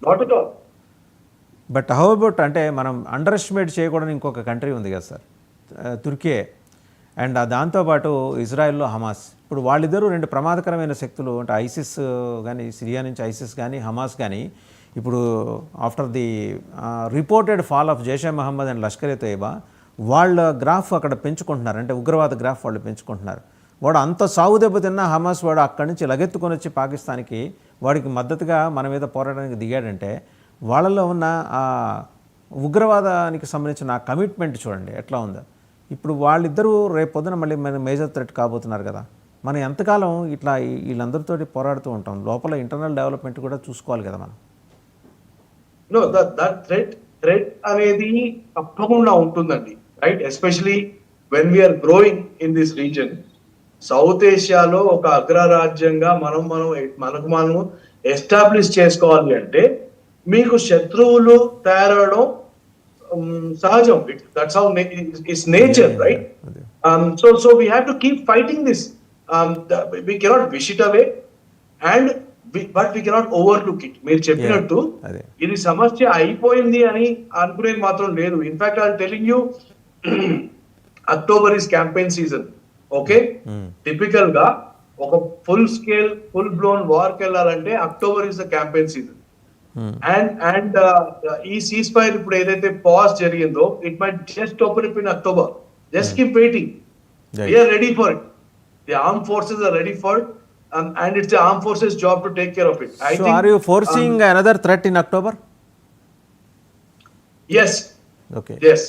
Not at all. But how about అంటే మనం under estimate చేయకూడని ఇంకొక కంట్రీ ఉంది కదా సార్, తుర్కియే. అండ్ దాంతోపాటు ఇజ్రాయెల్లో హమాస్. ఇప్పుడు వాళ్ళిద్దరూ రెండు ప్రమాదకరమైన శక్తులు. అంటే ఐసిస్ కానీ, సిరియా నుంచి ఐసిస్ కానీ, హమాస్ కానీ, ఇప్పుడు after the reported fall of Jaish e Mohammed and Lashkar e Taiba వాళ్ళ గ్రాఫ్ అక్కడ పెంచుకుంటున్నారు. అంటే ఉగ్రవాద గ్రాఫ్ వాళ్ళు పెంచుకుంటున్నారు. వాడు అంత సాగు దెబ్బతిన్నా హమాస్ వాడు అక్కడి నుంచి లగెత్తుకొని వచ్చి పాకిస్తాన్కి వాడికి మద్దతుగా మన మీద పోరాటానికి దిగాడంటే వాళ్ళలో ఉన్న ఆ ఉగ్రవాదానికి సంబంధించిన ఆ కమిట్మెంట్ చూడండి ఎట్లా ఉందో. ఇప్పుడు వాళ్ళిద్దరూ రేపు పొద్దున మళ్ళీ మన మేజర్ థ్రెట్ కాబోతున్నారు కదా. మనం ఎంతకాలం ఇట్లా వీళ్ళందరితో పోరాడుతూ ఉంటాం? లోపల ఇంటర్నల్ డెవలప్మెంట్ కూడా చూసుకోవాలి కదా మనం. నో దట్ థ్రెట్ అనేది తప్పకుండా ఉంటుందండి, right? Especially when we're growing in this region. South ఏషియాలో ఒక అగ్రరాజ్యంగా మనకు మనం ఎస్టాబ్లిష్ చేసుకోవాలి అంటే మీకు శత్రువులు తయారవడం సహజం. That's how it's nature, right? So we have to keep fighting this. We cannot wish it away and but we cannot overlook it. మీరు చెప్పినట్టు ఇది సమస్య అయిపోయింది అని అనుకునేది మాత్రం లేదు. In fact I telling you, October is campaign season. Okay, typical గా ఒక ఫుల్ బ్లోన్ వార్ కి వెళ్ళాలంటే October is the campaign season. And ఈ సీజ్ ఫైర్ ఇప్పుడు ఏదైతే పాజ్ జరిగిందో it might just open up in October. Just keep waiting. We are ready for it. The armed forces are ready for it, and it's the armed forces job to take care of it. I think, are you foreseeing another threat in October? Yes. Okay. Yes.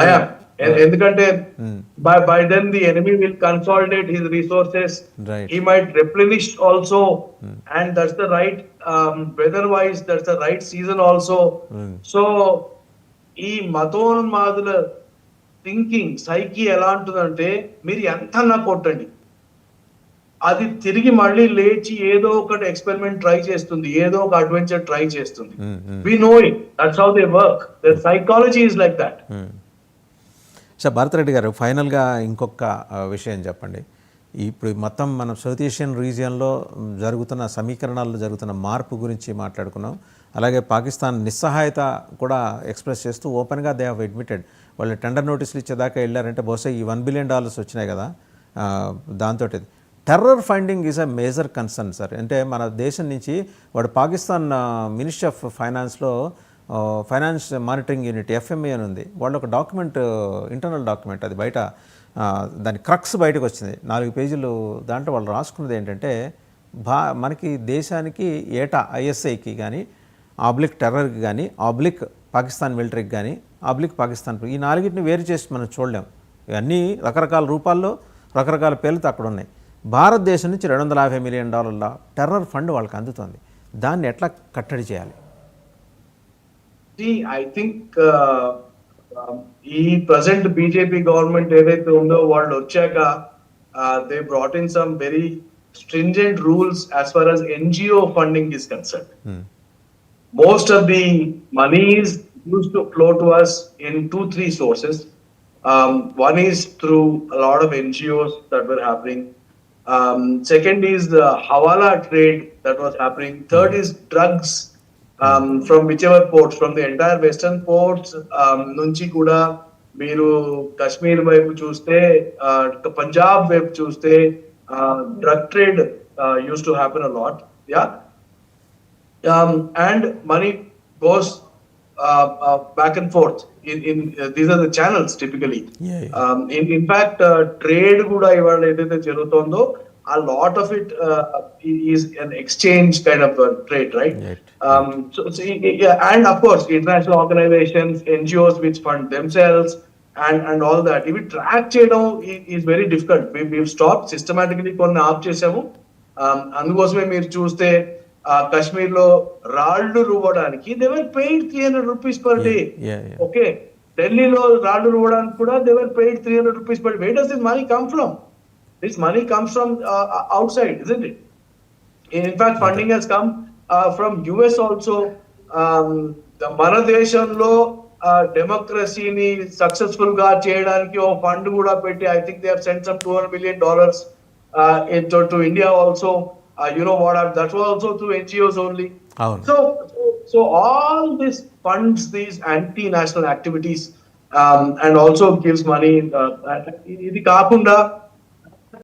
I am. ఎందుకంటే by then the enemy will consolidate his resources. Right. He might replenish also, and that's the right weather-wise. That's the right season also. So, ఈ మతోన్మాదుల thinking సైకి ఎలా ఉంటుందంటే మీరు ఎంత కొట్టండి, అది తిరిగి మళ్ళీ లేచి ఏదో ఒకటి ఎక్స్పెరిమెంట్ ట్రై చేస్తుంది, ఏదో ఒక అడ్వెంచర్ ట్రై చేస్తుంది. We know it. That's how they work. Their psychology is like that. Sir Bharat Reddy garu, ఫైనల్గా ఇంకొక విషయం చెప్పండి. ఇప్పుడు మొత్తం మనం సౌత్ ఏషియన్ రీజియన్లో జరుగుతున్న సమీకరణాల్లో జరుగుతున్న మార్పు గురించి మాట్లాడుకున్నాం. అలాగే పాకిస్తాన్ నిస్సహాయత కూడా ఎక్స్ప్రెస్ చేస్తూ ఓపెన్గా దే హ్యావ్ అడ్మిటెడ్ వాళ్ళు టెండర్ నోటీసులు ఇచ్చేదాకా వెళ్ళారంటే బహుశా ఈ $1 billion వచ్చినాయి కదా. దాంతో terror funding is a major concern sir. అంటే మన దేశం నుంచి వాడు పాకిస్తాన్ మినిస్ట్రీ ఆఫ్ ఫైనాన్స్లో ఫైనాన్స్ మానిటరింగ్ యూనిట్ FMA అని ఉంది. వాళ్ళు ఒక డాక్యుమెంట్, ఇంటర్నల్ డాక్యుమెంట్, అది బయట దాని క్రక్స్ బయటకు వచ్చింది, 4 పేజీలు. దాంట్లో వాళ్ళు రాసుకున్నది ఏంటంటే మనకి దేశానికి ఏటా ISIకి కానీ, ఆబ్లిక్ టెర్రర్కి కానీ, ఆబ్లిక్ పాకిస్తాన్ మిలిటరీకి కానీ, ఆబ్లిక్ పాకిస్తాన్, ఈ 4టిని వేరు చేసి మనం చూడలేం. ఇవన్నీ రకరకాల రూపాల్లో రకరకాల పేర్లతో అక్కడ ఉన్నాయి. భారతదేశం నుంచి $250 million టెర్రర్ ఫండ్ వాళ్ళకి అందుతుంది. దాన్ని ఎట్లా కట్టడి చేయాలి? ఐ థింక్ ఈ ప్రజెంట్ బీజేపీ గవర్నమెంట్ ఏదైతే ఉందో వాళ్ళు వచ్చాక they brought in some very stringent rules as far as NGO funding is concerned. Most of the monies used to flow to us in 2-3 sources. One is through a lot of NGOs that were happening. Second is the Hawala trade that was happening. Third is drugs from whichever ports, from the entire western ports. Nunchi kuda మీరు కశ్మీర్ వైపు చూస్తే, పంజాబ్ వైపు చూస్తే drug trade used to happen a lot. Yeah. And money goes back and forth in these are the channels typically. In fact trade kuda ivalu edaithe jarugutundo a lot of it is an exchange kind of trade, right? So and of course international organizations, NGOs which fund themselves and all that. If we track cheyadam is very difficult. We've stopped systematically konni aap chesamu. Andukosame meer chuste Kashmir లో రాళ్లు రువ్వడానికి they were paid 300 rupees per day. Okay, ఢిల్లీలో రాళ్లు రువ్వడానికి కూడా they were paid 300 rupees per day. Where does this money come from? This money comes from outside, isn't it? In fact funding has come from US also. మన దేశంలో డెమోక్రసీని successful గా చేయడానికి ఓ fund కూడా పెట్టి I think they have sent some $200 million to India also. You know what? That was also through NGOs only. అవును. So all this funds these anti-national activities and also gives money. ఇది కాకుండా